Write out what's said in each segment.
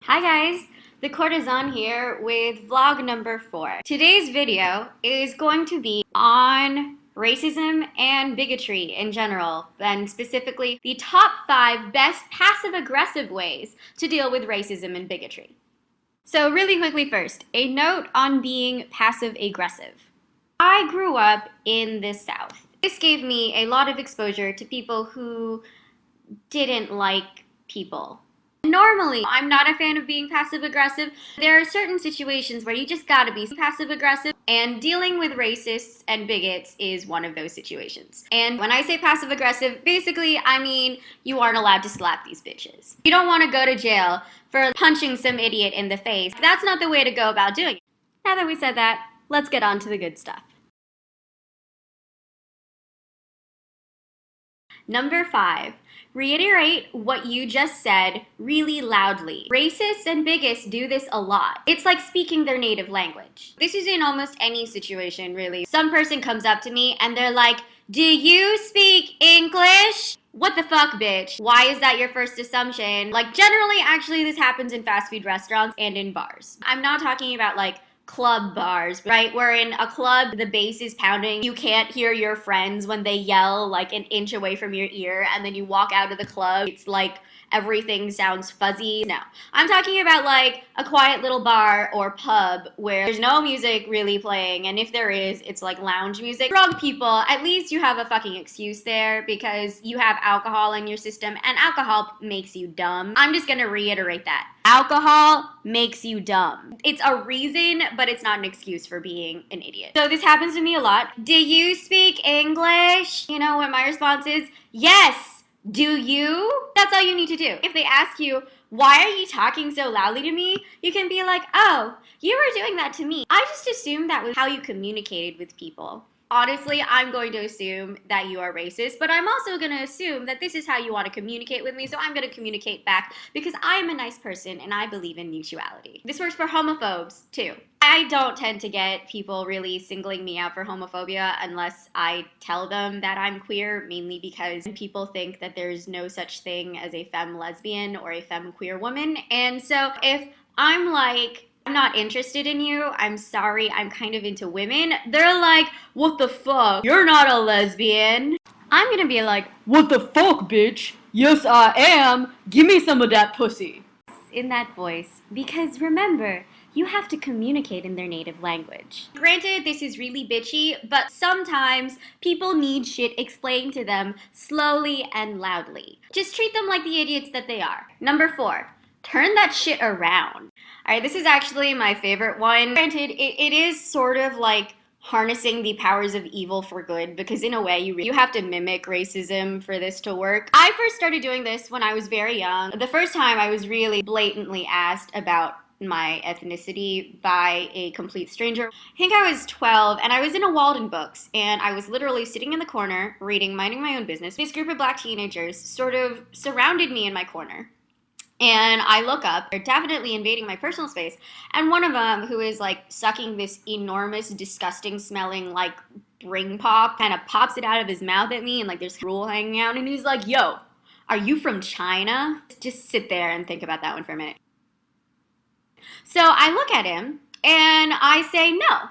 Hi guys, the Courtesan here with vlog number 4. Today's video is going to be on racism and bigotry in general, and specifically the top 5 best passive-aggressive ways to deal with racism and bigotry. So really quickly first, a note on being passive-aggressive. I grew up in the South. This gave me a lot of exposure to people who didn't like people. Normally, I'm not a fan of being passive aggressive. There are certain situations where you just gotta be passive aggressive, and dealing with racists and bigots is one of those situations. And when I say passive aggressive, basically I mean you aren't allowed to slap these bitches. You don't want to go to jail for punching some idiot in the face. That's not the way to go about doing it. Now that we said that, let's get on to the good stuff. Number 5, reiterate what you just said really loudly. Racists and bigots do this a lot. It's like speaking their native language. This is in almost any situation, really. Some person comes up to me and they're like, "Do you speak English?" What the fuck, bitch? Why is that your first assumption? Like, generally, actually, this happens in fast food restaurants and in bars. I'm not talking about, like, club bars, right? Where in a club, the bass is pounding. You can't hear your friends when they yell like an inch away from your ear, and then you walk out of the club. It's like everything sounds fuzzy. No, I'm talking about like a quiet little bar or pub where there's no music really playing, and if there is, it's like lounge music. Drunk people, at least you have a fucking excuse there because you have alcohol in your system, and alcohol makes you dumb. I'm just gonna reiterate that. Alcohol makes you dumb. It's a reason, but it's not an excuse for being an idiot. So this happens to me a lot. Do you speak English? You know what my response is? Yes. Do you? That's all you need to do. If they ask you, why are you talking so loudly to me? You can be like, oh, you were doing that to me. I just assumed that was how you communicated with people. Honestly, I'm going to assume that you are racist, but I'm also going to assume that this is how you want to communicate with me, so I'm going to communicate back because I am a nice person and I believe in mutuality. This works for homophobes, too. I don't tend to get people really singling me out for homophobia unless I tell them that I'm queer, mainly because people think that there's no such thing as a femme lesbian or a femme queer woman. And so if I'm like, I'm not interested in you, I'm sorry, I'm kind of into women, they're like, what the fuck? You're not a lesbian. I'm gonna be like, what the fuck, bitch? Yes, I am. Give me some of that pussy. In that voice, because remember, you have to communicate in their native language. Granted, this is really bitchy, but sometimes people need shit explained to them slowly and loudly. Just treat them like the idiots that they are. Number 4, turn that shit around. Alright, this is actually my favorite one. Granted, it is sort of like harnessing the powers of evil for good, because in a way you have to mimic racism for this to work. I first started doing this when I was very young. The first time I was really blatantly asked about my ethnicity by a complete stranger. I think I was 12 and I was in a Walden Books and I was literally sitting in the corner reading, minding my own business. This group of black teenagers sort of surrounded me in my corner. And I look up, they're definitely invading my personal space, and one of them, who is like sucking this enormous, disgusting smelling like ring pop, kind of pops it out of his mouth at me, and like there's drool hanging out, and he's like, yo, are you from China? Just sit there and think about that one for a minute. So I look at him, and I say, no.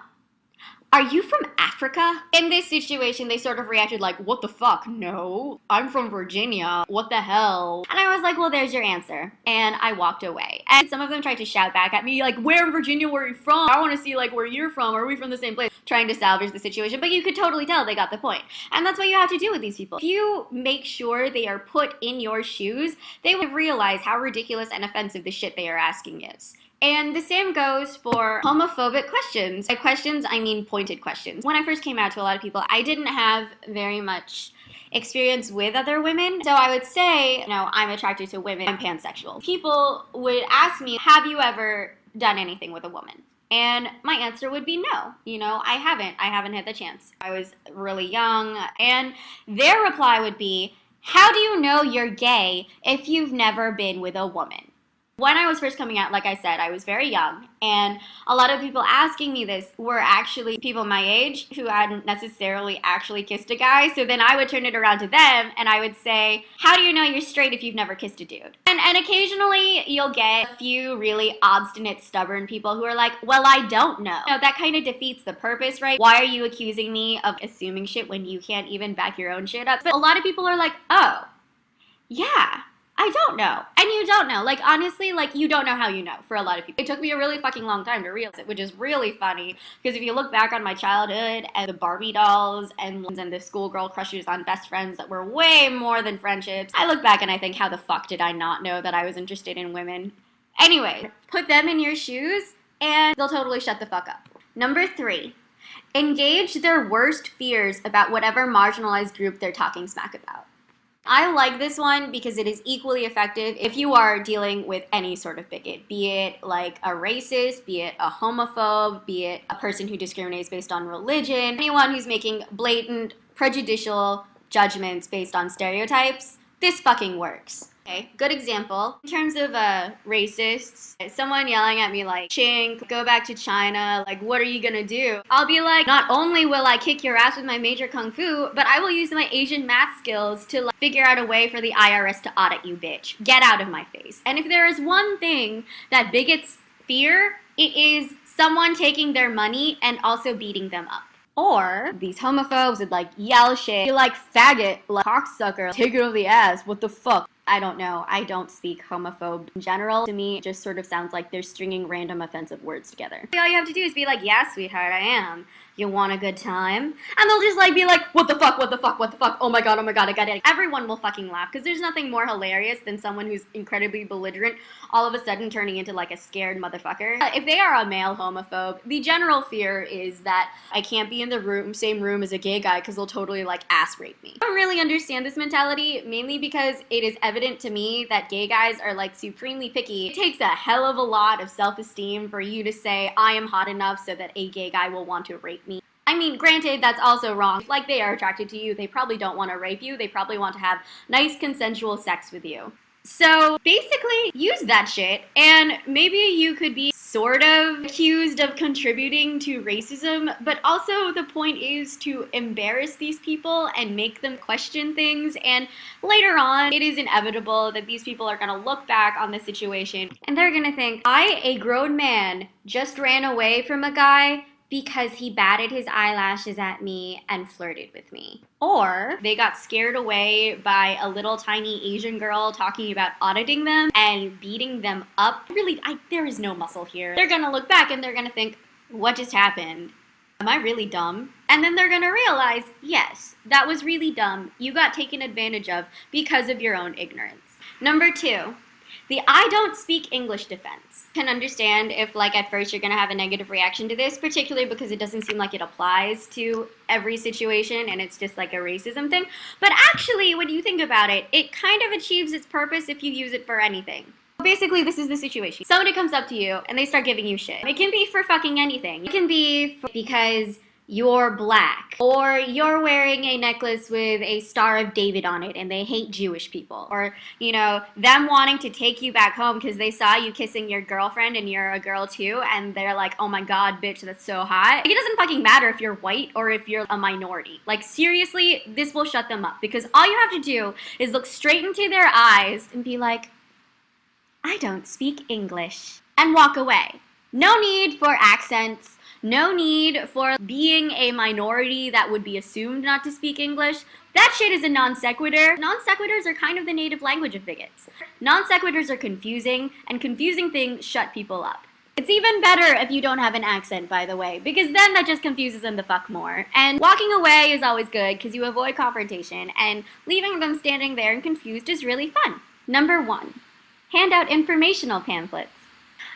Are you from Africa? In this situation, they sort of reacted like, what the fuck? No, I'm from Virginia. What the hell? And I was like, well, there's your answer. And I walked away. And some of them tried to shout back at me, like, where in Virginia were you from? I want to see, like, where you're from. Are we from the same place? Trying to salvage the situation. But you could totally tell they got the point. And that's what you have to do with these people. If you make sure they are put in your shoes, they will realize how ridiculous and offensive the shit they are asking is. And the same goes for homophobic questions. By questions, I mean pointed questions. When I first came out to a lot of people, I didn't have very much experience with other women. So I would say, you know, I'm attracted to women, I'm pansexual. People would ask me, have you ever done anything with a woman? And my answer would be no. You know, I haven't had the chance. I was really young. And their reply would be, how do you know you're gay if you've never been with a woman? When I was first coming out, like I said, I was very young, and a lot of people asking me this were actually people my age who hadn't necessarily actually kissed a guy. So then I would turn it around to them and I would say, how do you know you're straight if you've never kissed a dude? And occasionally you'll get a few really obstinate, stubborn people who are like, well, I don't know. No, that kind of defeats the purpose, right? Why are you accusing me of assuming shit when you can't even back your own shit up? But a lot of people are like, oh, yeah, I don't know. And you don't know. Like, honestly, like, you don't know how you know for a lot of people. It took me a really fucking long time to realize it, which is really funny. Because if you look back on my childhood and the Barbie dolls and the schoolgirl crushes on best friends that were way more than friendships, I look back and I think, how the fuck did I not know that I was interested in women? Anyway, put them in your shoes and they'll totally shut the fuck up. Number 3, engage their worst fears about whatever marginalized group they're talking smack about. I like this one because it is equally effective if you are dealing with any sort of bigot, be it like a racist, be it a homophobe, be it a person who discriminates based on religion, anyone who's making blatant, prejudicial judgments based on stereotypes. This fucking works. Okay, good example. In terms of racists, someone yelling at me like, chink, go back to China, like, what are you gonna do? I'll be like, not only will I kick your ass with my major kung fu, but I will use my Asian math skills to like, figure out a way for the IRS to audit you, bitch. Get out of my face. And if there is one thing that bigots fear, it is someone taking their money and also beating them up. Or these homophobes would like yell shit, be like faggot, like cocksucker, take it over the ass, what the fuck? I don't know. I don't speak homophobe in general. To me, it just sort of sounds like they're stringing random offensive words together. All you have to do is be like, yeah, sweetheart, I am. You want a good time? And they'll just like be like, what the fuck, what the fuck, what the fuck? Oh my god, I got it. Everyone will fucking laugh because there's nothing more hilarious than someone who's incredibly belligerent all of a sudden turning into like a scared motherfucker. If they are a male homophobe, the general fear is that I can't be in the same room as a gay guy because they'll totally like ass rape me. I don't really understand this mentality, mainly because it is evident to me that gay guys are like supremely picky. It takes a hell of a lot of self-esteem for you to say, I am hot enough so that a gay guy will want to rape me. I mean, granted, that's also wrong. Like, they are attracted to you. They probably don't want to rape you. They probably want to have nice consensual sex with you. So basically, use that shit, and maybe you could be sort of accused of contributing to racism, but also the point is to embarrass these people and make them question things, and later on, it is inevitable that these people are gonna look back on the situation, and they're gonna think, I, a grown man, just ran away from a guy because he batted his eyelashes at me and flirted with me. Or they got scared away by a little tiny Asian girl talking about auditing them and beating them up. Really, there is no muscle here. They're gonna look back and they're gonna think, what just happened? Am I really dumb? And then they're gonna realize, yes, that was really dumb. You got taken advantage of because of your own ignorance. Number 2. The I don't speak English defense. Can understand if like at first you're gonna have a negative reaction to this, particularly because it doesn't seem like it applies to every situation and it's just like a racism thing. But actually, when you think about it, it kind of achieves its purpose if you use it for anything. Basically, this is the situation. Somebody comes up to you and they start giving you shit. It can be for fucking anything. It can be because you're black, or you're wearing a necklace with a Star of David on it and they hate Jewish people, or, you know, them wanting to take you back home because they saw you kissing your girlfriend and you're a girl too, and they're like, oh my god, bitch, that's so hot. Like, it doesn't fucking matter if you're white or if you're a minority. Like, seriously, this will shut them up, because all you have to do is look straight into their eyes and be like, I don't speak English, and walk away. No need for accents. No need for being a minority that would be assumed not to speak English. That shit is a non sequitur. Non sequiturs are kind of the native language of bigots. Non sequiturs are confusing, and confusing things shut people up. It's even better if you don't have an accent, by the way, because then that just confuses them the fuck more. And walking away is always good because you avoid confrontation, and leaving them standing there and confused is really fun. Number 1, hand out informational pamphlets.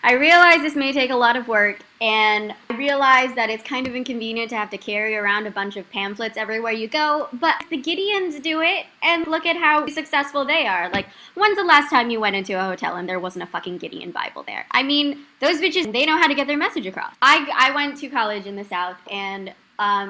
I realize this may take a lot of work, and I realize that it's kind of inconvenient to have to carry around a bunch of pamphlets everywhere you go, but the Gideons do it, and look at how successful they are. Like, when's the last time you went into a hotel and there wasn't a fucking Gideon Bible there? I mean, those bitches, they know how to get their message across. I went to college in the South, and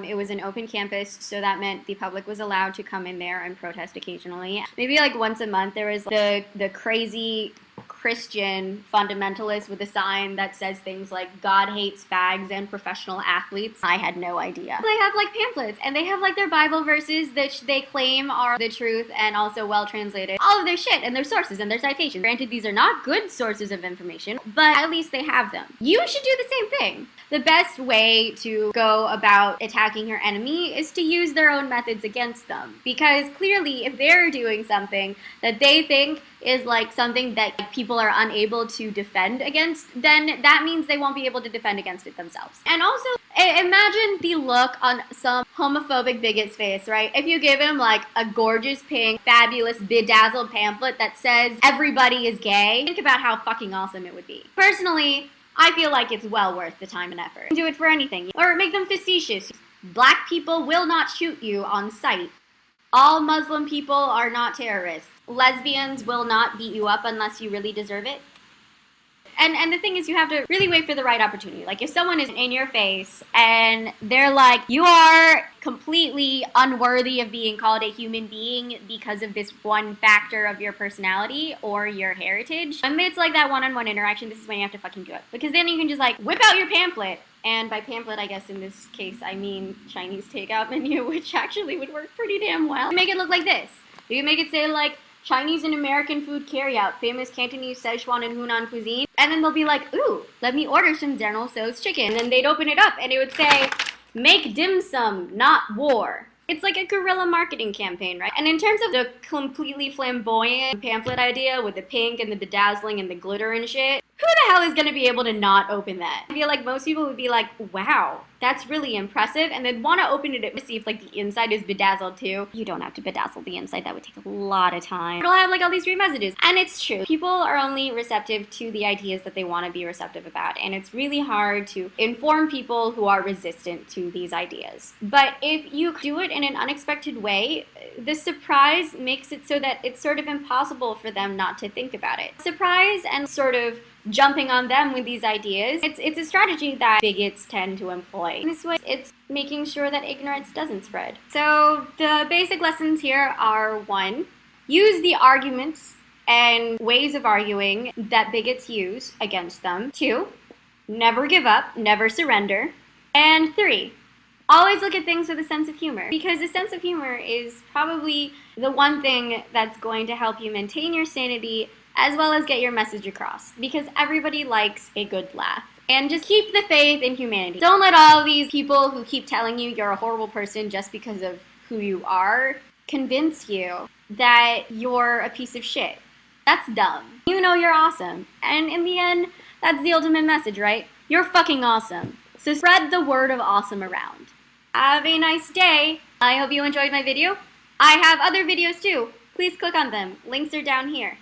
it was an open campus, so that meant the public was allowed to come in there and protest occasionally. Maybe like once a month there was the crazy Christian fundamentalists with a sign that says things like God hates fags and professional athletes. I had no idea. They have like pamphlets and they have like their Bible verses that they claim are the truth and also well translated. All of their shit and their sources and their citations. Granted, these are not good sources of information, but at least they have them. You should do the same thing. The best way to go about attacking your enemy is to use their own methods against them. Because clearly, if they're doing something that they think is like something that people are unable to defend against, then that means they won't be able to defend against it themselves. And also, imagine the look on some homophobic bigot's face, right? If you give him like a gorgeous pink, fabulous, bedazzled pamphlet that says everybody is gay, think about how fucking awesome it would be. Personally, I feel like it's well worth the time and effort. Do it for anything. Or make them facetious. Black people will not shoot you on sight. All Muslim people are not terrorists. Lesbians will not beat you up unless you really deserve it. And the thing is, you have to really wait for the right opportunity. Like, if someone is in your face and they're like, you are completely unworthy of being called a human being because of this one factor of your personality or your heritage, and it's like that one-on-one interaction, this is when you have to fucking do it. Because then you can just, like, whip out your pamphlet. And by pamphlet, I guess in this case, I mean Chinese takeout menu, which actually would work pretty damn well. Make it look like this. You can make it say, like, Chinese and American food carryout, famous Cantonese, Szechuan, and Hunan cuisine. And then they'll be like, ooh, let me order some General Tso's chicken. And then they'd open it up and it would say, make dim sum, not war. It's like a guerrilla marketing campaign, right? And in terms of the completely flamboyant pamphlet idea with the pink and the bedazzling and the glitter and shit, who the hell is going to be able to not open that? I feel like most people would be like, wow, that's really impressive, and they'd want to open it to see if like the inside is bedazzled too. You don't have to bedazzle the inside, that would take a lot of time. It'll have like all these great messages. And it's true. People are only receptive to the ideas that they want to be receptive about, and it's really hard to inform people who are resistant to these ideas. But if you do it in an unexpected way, the surprise makes it so that it's sort of impossible for them not to think about it. Surprise and sort of jumping on them with these ideas, it's a strategy that bigots tend to employ. In this way, it's making sure that ignorance doesn't spread. So the basic lessons here are: 1, use the arguments and ways of arguing that bigots use against them. 2, never give up, never surrender. And 3, always look at things with a sense of humor, because a sense of humor is probably the one thing that's going to help you maintain your sanity as well as get your message across, because everybody likes a good laugh. And just keep the faith in humanity. Don't let all these people who keep telling you you're a horrible person just because of who you are convince you that you're a piece of shit. That's dumb. You know you're awesome. And in the end, that's the ultimate message, right? You're fucking awesome. So spread the word of awesome around. Have a nice day. I hope you enjoyed my video. I have other videos too. Please click on them. Links are down here.